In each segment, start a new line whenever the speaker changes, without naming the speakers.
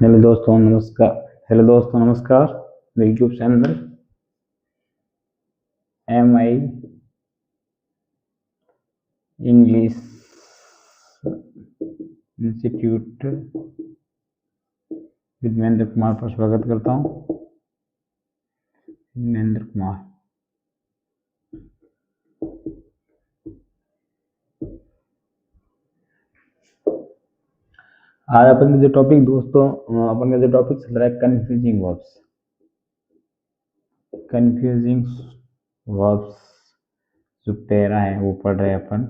Hello दोस्तों नमस्कार। Hello दोस्तों नमस्कार। मेरे YouTube channel MI English institute with Mahendra Kumar पर स्वागत करता हूँ। महेंद्र कुमार। आज अपन का जो टॉपिक दोस्तों अपन का जो टॉपिक चल रहा है कंफ्यूजिंग वर्ब्स। कंफ्यूजिंग वर्ब्स जो पैरा है वो पढ़ रहे हैं अपन।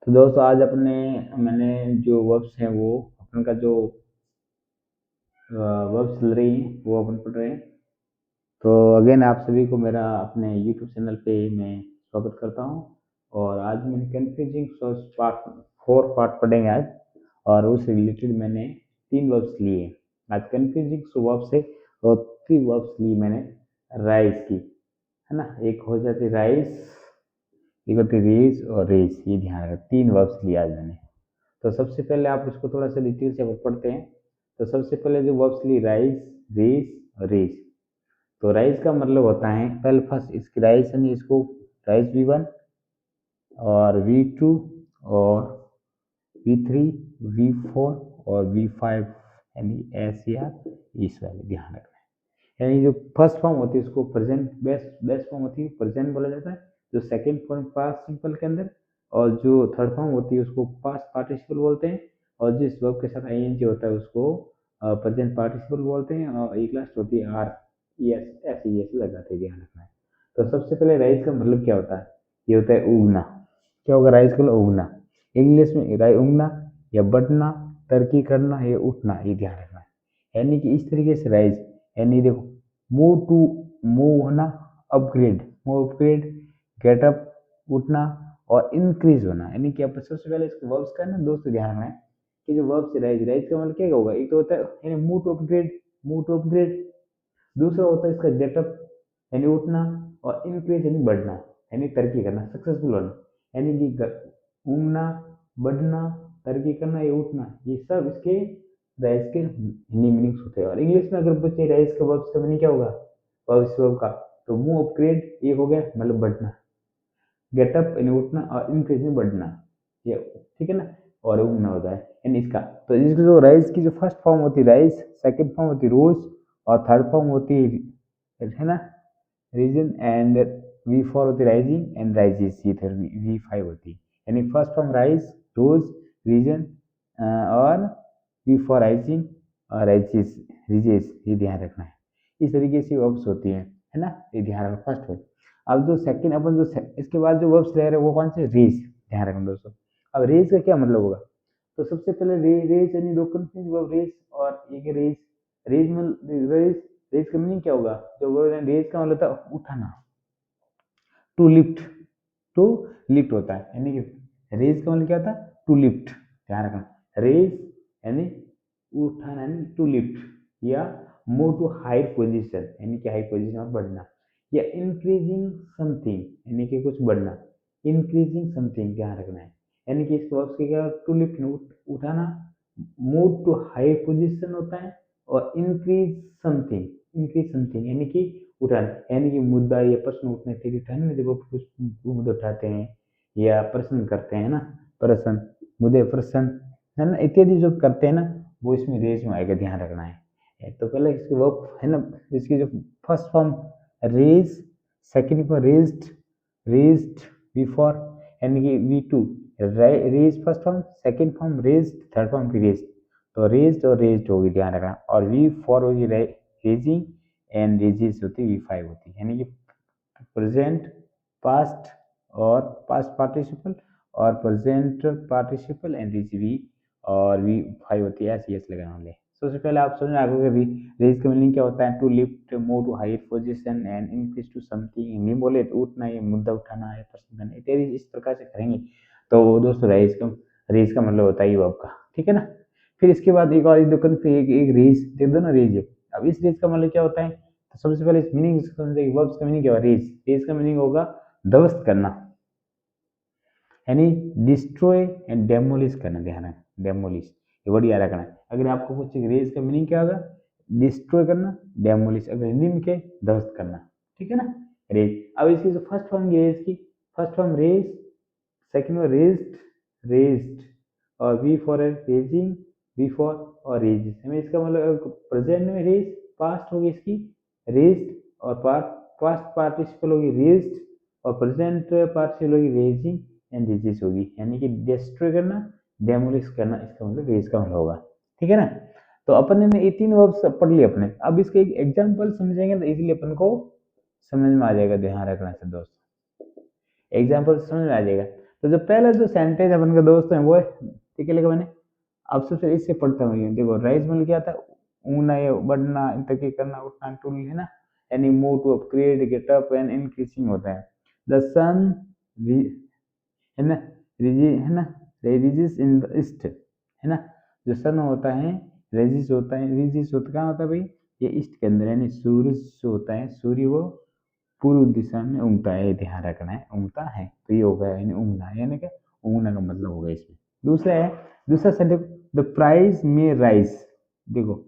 तो दोस्तों आज मैंने जो वर्ब्स हैं वो अपन का जो वर्ब्स चल रही है वो अपन पढ़ रहे हैं। तो अगेन आप सभी को मेरा अपने यूट्यूब चैनल पे मैं स्वागत करता हूँ। और आज मैंने कंफ्यूजिंग वर्ब्स पार्ट 4 पढ़ेंगे आज। और उससे रिलेटेड मैंने 3 वर्ब्स लिए आज। कंफ्यूजिंग वर्ब्स है और 3 वर्ब्स ली मैंने राइज की, है ना। एक हो जाती राइज, एक होती रेज और रेज, ये ध्यान रखना। 3 वर्ब्स लिए आज मैंने। तो सबसे पहले आप इसको थोड़ा सा डिटेल से पढ़ते हैं। तो सबसे पहले जो वर्ब्स ली राइज, रेज और रेज। तो राइज का मतलब होता है पहले फर्स्ट इसकी राइज यानी इसको राइज V1 और V2 और V3 V4 और V5 यानी ऐसे आप इस वाले ध्यान रखना है। यानी जो फर्स्ट फॉर्म होती है उसको प्रेजेंट बेस्ट फॉर्म होती है, प्रेजेंट बोला जाता है जो सेकंड फॉर्म पास्ट सिंपल के अंदर। और जो थर्ड फॉर्म होती है उसको पास्ट पार्टिसिपल बोलते हैं। और जिस वर्ब के साथ ING होता है उसको प्रेजेंट पार्टिसिपल बोलते हैं। और एक लास्ट होती है R ES SES लगाते ध्यान रखना है। तो सबसे पहले राइज का मतलब क्या होता है? ये होता है उगना। क्या होगा राइज का? उगना। इंग्लिश में राइज उगना या बढ़ना, तरक्की करना या उठना, ये ध्यान रखना है। यानी कि इस तरीके से राइज यानी देखो मूव होना, मूव अपग्रेड, गेट अप उठना और इंक्रीज होना। यानी कि अपन सबसे पहले इसके वर्ब्स का ना दोस्तों ध्यान रखना है कि जो वर्ब से राइज का मतलब क्या होगा? एक तो होता है यानी मूव टू अपग्रेड। दूसरा होता है इसका गेटअप यानी उठना और इंक्रीज यानी बढ़ना यानी तरक्की करना, सक्सेसफुल होना। यानी कि उगना, बढ़ना, तरक्की करना या उठना, ये सब इसके राइज के हिंदी मीनिंग्स होते हैं। और इंग्लिश में अगर पूछे राइज के वर्ब्स का मीनिंग क्या होगा वर्ब का, तो मूव अपग्रेड ये हो गया मतलब बढ़ना, गेटअप यानी उठना और इंक्रीज में बढ़ना, ये ठीक है ना। और उगना होता है यानी इसका। तो इसकी जो राइज की जो फर्स्ट फॉर्म होती है राइज, सेकंड फॉर्म होती है रोज और थर्ड फॉर्म होती है ना रीजन। एंड V4 होती है राइजिंग एंड राइजेस, ये V5 होती है। यानी फर्स्ट फॉर्म राइज, रोज, रीजन और V4 राइजिंग और राइजेस रिजेस, ये ध्यान रखना है। इस तरीके से वर्ब्स होती है ना, ये ध्यान रखना फर्स्ट वर्ब। अब जो सेकंड अपन जो इसके बाद जो वर्ब्स ले रहे हैं वो कौन से? रेज, ध्यान रखना दोस्तों। अब रेज का क्या मतलब होगा? तो सबसे पहले रेज यानी दो कंफ्यूज वर्ब रेज और एक रेज। रेज का मीनिंग क्या होगा? जो वर्ड रेज का मतलब होता है उठाना, टू लिफ्ट। टू लिफ्ट होता है यानी कि रेज का मतलब क्या होता है? टू लिफ्ट, ध्यान रखना। रेज यानी उठाना यानी टू लिफ्ट, या मूव टू हाई पोजीशन यानी कि हाई पोजीशन में बढ़ना, या इंक्रीजिंग समथिंग यानी कि कुछ बढ़ना, इंक्रीजिंग समथिंग ध्यान रखना है। यानी कि इसके वर्ब्स क्या? टू लिफ्ट उठाना, मूव टू हाई पोजीशन होता है और इंक्रीज समथिंग यानी कि उठाना। यानी कि मुद्दा या प्रश्न उठने के लिए उठाने में जब वो कुछ मुद्दे उठाते हैं या प्रश्न करते हैं ना, प्रश्न मुद्दे प्रश्न है ना इत्यादि जो करते हैं ना, वो इसमें रेज में आएगा, ध्यान रखना है। तो पहले इसके वर्ब है ना, इसकी जो first form raise, second form raised V4 यानी कि V2 raise first form, second form raised, third form raised. तो रेज्ड और रेज्ड होगी, ध्यान रखना। और V4 होगी रेजिंग एंड रेजिस होती V5 होती यानी कि प्रेजेंट, पास्ट और पास्ट पार्टिसिपल और प्रेजेंट पार्टिसिपल एंड V और V5 होती है SES लगाने वाले। सबसे पहले आप समझ आगे भी रेज का मीनिंग क्या होता है? To lift, move to higher position and increase to something. नहीं बोले तो उठना है, मुद्दा उठाना है, प्रश्न करना है, इत्यादि इस प्रकार से करेंगे। तो दोस्तों रेज का मतलब होता है वर्ब का, ठीक है ना। फिर इसके बाद एक और एक रेज देख दो ना, रेज है। अब इस रेज का मतलब क्या होता है? तो सबसे पहले इस मीनिंग समझेंगे। वर्ब्स का मीनिंग क्या है? रेज का मीनिंग होगा ध्वस्त करना यानी डिस्ट्रॉय एंड डेमोलिश करना, ध्यान है डेमोलिश। ये वर्ड याद रखना है। अगर आपको पूछे रेज का मीनिंग क्या होगा, डिस्ट्रॉय करना, डेमोलिश, अगर हिंदी में क्या ध्वस्त करना, ठीक है ना, रेज। अब इसकी जो फर्स्ट फॉर्म रेज की, फर्स्ट फॉर्म रेज, सेकंड में रेज्ड, रेज्ड, और V four raising, V four और रेजिस, हमें इसका मतलब प्रेजेंट में रेज, पास्ट होगी इसकी रेज्ड, और पास्ट पार्टिसिपल होगी रेज्ड, और प्रेजेंट पार्टिसिपल होगी रेजिंग एंड रेजिस होगी, यानी कि डिस्ट्रॉय करना, डेमोलिश करना, इसका मतलब रेज का मतलब होगा, ठीक है ना। तो अपन ने ये 3 वर्ब्स पढ़ लिए अपने। अब इसके एक एग्जांपल समझेंगे तो इजीली अपन को समझ में आ जाएगा, ध्यान रखना से दोस्त, एग्जांपल समझ में आ जाएगा। तो जो पहला जो सेंटेंस अपन का दोस्त है वो है, ठीक है, लिखा मैंने। अब सबसे इससे पढ़ता हूँ, देखो राइज मतलब क्या था, ऊना या बढ़ना, तरक्की करना, उठना, टूल, है ना, यानी move to upgrade, get up and increasing होता है। द सन है ना, है ना, रेजिस इन द ईस्ट, है ना, जो सन होता है रेजिस होता है, रेजिस होता कहाँ होता है भाई, ये ईस्ट के अंदर, यानी सूर्य जो होता है, सूर्य वो पूर्व दिशा में उगता है, ध्यान रखना है, उगता है, तो ये होगा यानी उगना, यानी क्या उगना का मतलब होगा इसमें। दूसरा है, दूसरा सेंटेंस, द प्राइस में राइज, देखो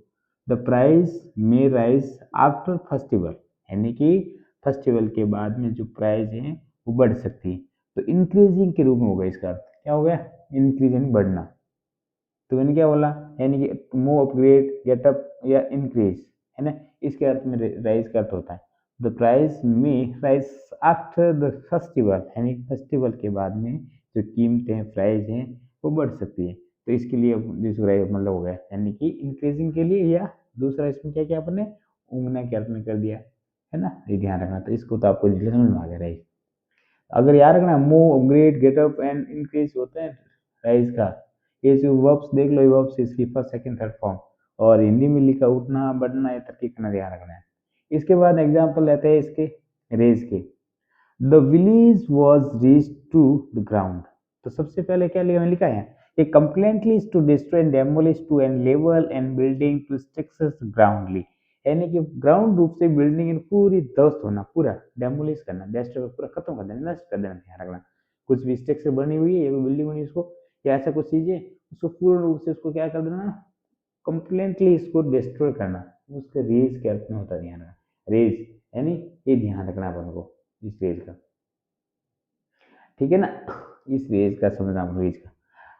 द प्राइस में राइज आफ्टर फेस्टिवल, यानी कि फेस्टिवल के बाद में जो प्राइस है वो बढ़ सकती है, तो इंक्रीजिंग के रूप में होगा इसका अर्थ, क्या हो गया, इंक्रीज यानी बढ़ना। तो मैंने क्या बोला, यानी कि मूव अपग्रेड गेट अप या इंक्रीज, है ना, इसके अर्थ में राइज का अर्थ होता है द प्राइस में राइज आफ्टर द फेस्टिवल, यानी फेस्टिवल के बाद में जो कीमतें हैं, प्राइस हैं, वो बढ़ सकती है, तो इसके लिए दूसरा मतलब हो गया, यानी कि इंक्रीजिंग के लिए, या दूसरा इसमें क्या क्या आपने उगना के अर्थ में कर दिया, है ना, ये ध्यान रखना। तो इसको तो आपको समझ में आ गया राइज। अगर याद रखना move upgrade get up and increase होते हैं राइज का, ये जो वर्ब्स देख लो, ये वर्ब्स इसकी फर्स्ट सेकंड थर्ड फॉर्म, और हिंदी में लिखा उठना, बढ़ना, या तरक्की करना, ध्यान रखना है। इसके बाद एग्जाम्पल लेते हैं इसके रेज के। The village was reach to the ground, तो सबसे पहले क्या लिखा है, a completely to destroy and demolish to and level and building to structures groundly, यानी कि ग्राउंड रूप से बिल्डिंग पूरी ध्वस्त होना, पूरा डेमोलिश करना, डिस्ट्रॉय पूरा खत्म कर देना, नष्ट कर देना, ध्यान रखना। कुछ भी स्ट्रक्चर बनी हुई है या बिल्डिंग बनी उसको, या ऐसा कुछ चीजें, उसको पूर्ण रूप से उसको क्या कर देना, कंप्लीटली इसको डिस्ट्रॉय करना, उसका रेज के अर्थ में होता है, ध्यान रखना, रेज यानी ये ध्यान रखना अपन को, इस रेज का, ठीक है ना, इस रेज का समझना अपन रेज का।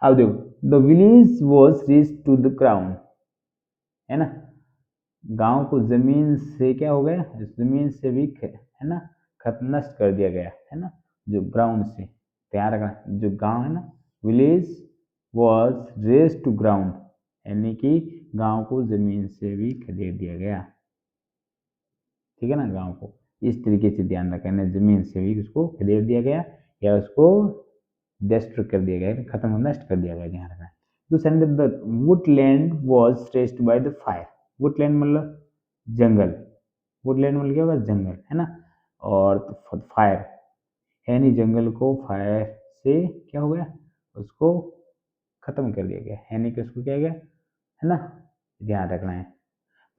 अब देखो the village was reach to the ground, है ना, गांव को जमीन से क्या हो गया, जमीन से भी है ना खत्म, नष्ट कर दिया गया, है ना, जो ग्राउंड से, ध्यान रखना, जो गांव है ना, village was raise to ground, यानी कि गांव को जमीन से भी खदेड़ दिया गया, ठीक है ना, गांव को इस तरीके से ध्यान रखना, जमीन से भी उसको खदेड़ दिया गया या उसको डिस्ट्रॉय कर दिया गया, खत्म नष्ट कर दिया गया, ध्यान रखना। दूसरा the Woodland was stressed by the fire, Woodland मतलब जंगल, वुडलैंड मतलब क्या होगा, जंगल, है ना, और फायर यानी जंगल को फायर से क्या हो गया, उसको खत्म कर दिया गया, यानी कि उसको क्या गया, है ना, ध्यान रखना है।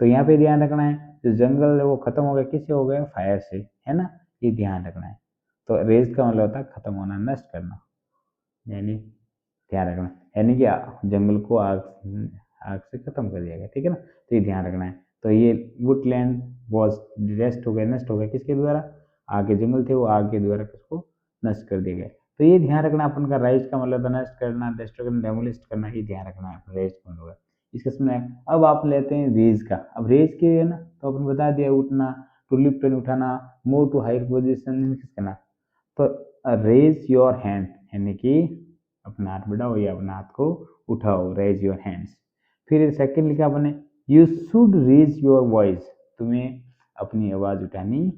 तो यहाँ पे ध्यान रखना है, जो जंगल है वो खत्म हो गया, किससे हो गया, फायर से, है ना, ये ध्यान रखना है। तो रेज का मतलब होता है खत्म होना, नष्ट करना, यानी ध्यान रखना, यानी कि जंगल को आग आग से खत्म कर दिया गया, ठीक है ना, तो ये ध्यान रखना है। तो ये वुडलैंड वॉज रेस्ट हो गया, नष्ट हो गया, किसके द्वारा, आगे जंगल थे वो आग के द्वारा किसको नष्ट कर दिया गया। तो ये ध्यान रखना अपन का, राइज का मतलब नष्ट करना, डिस्ट्रॉय करना, डेमोलिश करना, ये ध्यान रखना है राइज का मतलब। इसका सुना है। अब आप लेते हैं रेज का। अब रेज के है ना, तो अपन बता दिया उठना, टू लिफ्ट एंड उठाना, मूव टू हायर पोजिशन करना। तो रेज योर हैंड यानी कि अपना हाथ बढ़ाओ या अपना हाथ को उठाओ, रेज योर हैंड्स। फिर सेकंड लिखा अपने, you should raise your voice, तुम्हें अपनी आवाज उठानी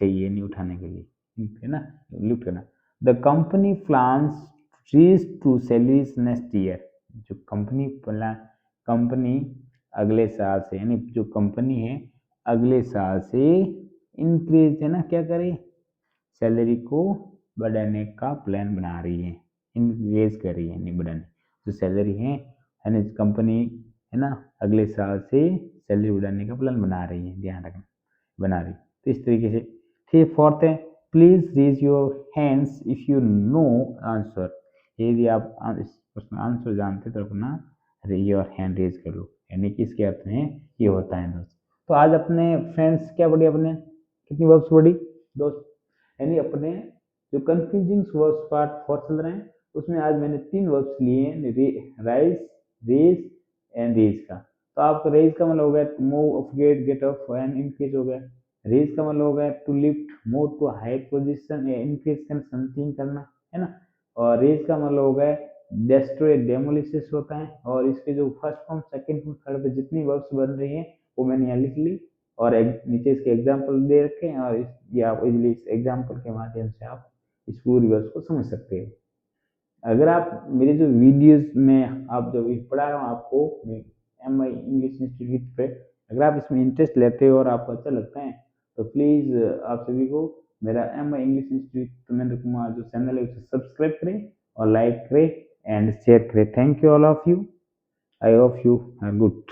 चाहिए, नहीं उठाने के लिए, है ना, लिफ्ट करना। The company plans raise to salaries next year, जो कंपनी अगले साल से, यानी जो कंपनी है अगले साल से इंक्रीज, है ना, क्या करे, सैलरी को बढ़ाने का प्लान बना रही है, इंक्रीज कर रही है, नहीं बढ़ाने, जो सैलरी है ना, कंपनी है ना अगले साल से सैलरी बढ़ाने का प्लान बना रही है, ध्यान रखना, बना रही। तो इस तरीके से। फिर फोर्थ है, please raise your hands if you know answer, यदि आप इस प्रश्न आंसर जानते तो अपना योर हैंड रेज कर लो, यानी कि इसके अर्थ में ये होता है दोस्त। तो आज अपने फ्रेंड्स क्या पढ़ी, अपने कितनी वर्ब्स पढ़ी दोस्त, यानी अपने जो कंफ्यूजिंग वर्ब्स पार्ट 4 चल रहे हैं उसमें आज मैंने 3 वर्ब्स लिए हैं, राइज, रेज एंड रेज का। तो आपको रेज का मतलब हो गया move, upgrade, get up and increase हो गया। रेज का मतलब हो गया to lift, move to high position या इंक्रीज करना, समथिंग करना, है ना। और रेज का मतलब हो गया डेस्ट्रॉय, डेमोलिसिस होता है। और इसके जो first form, second form, third पे जितनी वर्ब्स बन रही हैं वो मैंने यहाँ लिख ली और नीचे इसके एग्जाम्पल दे रखे हैं, और ये आप इजिली इस एग्जाम्पल के माध्यम से आप इस पूरी वर्ब्स को समझ सकते हो। अगर आप मेरे जो वीडियोस में आप जो भी पढ़ा रहा हूँ आपको MI इंग्लिश इंस्टीट्यूट पे, अगर आप इसमें इंटरेस्ट लेते हो और आपको अच्छा लगता है तो प्लीज़ आप सभी को मेरा MI English institute Tumendra Kumar जो चैनल है उसे सब्सक्राइब करें और लाइक करें एंड शेयर करें। Thank you all of you, I hope you are good.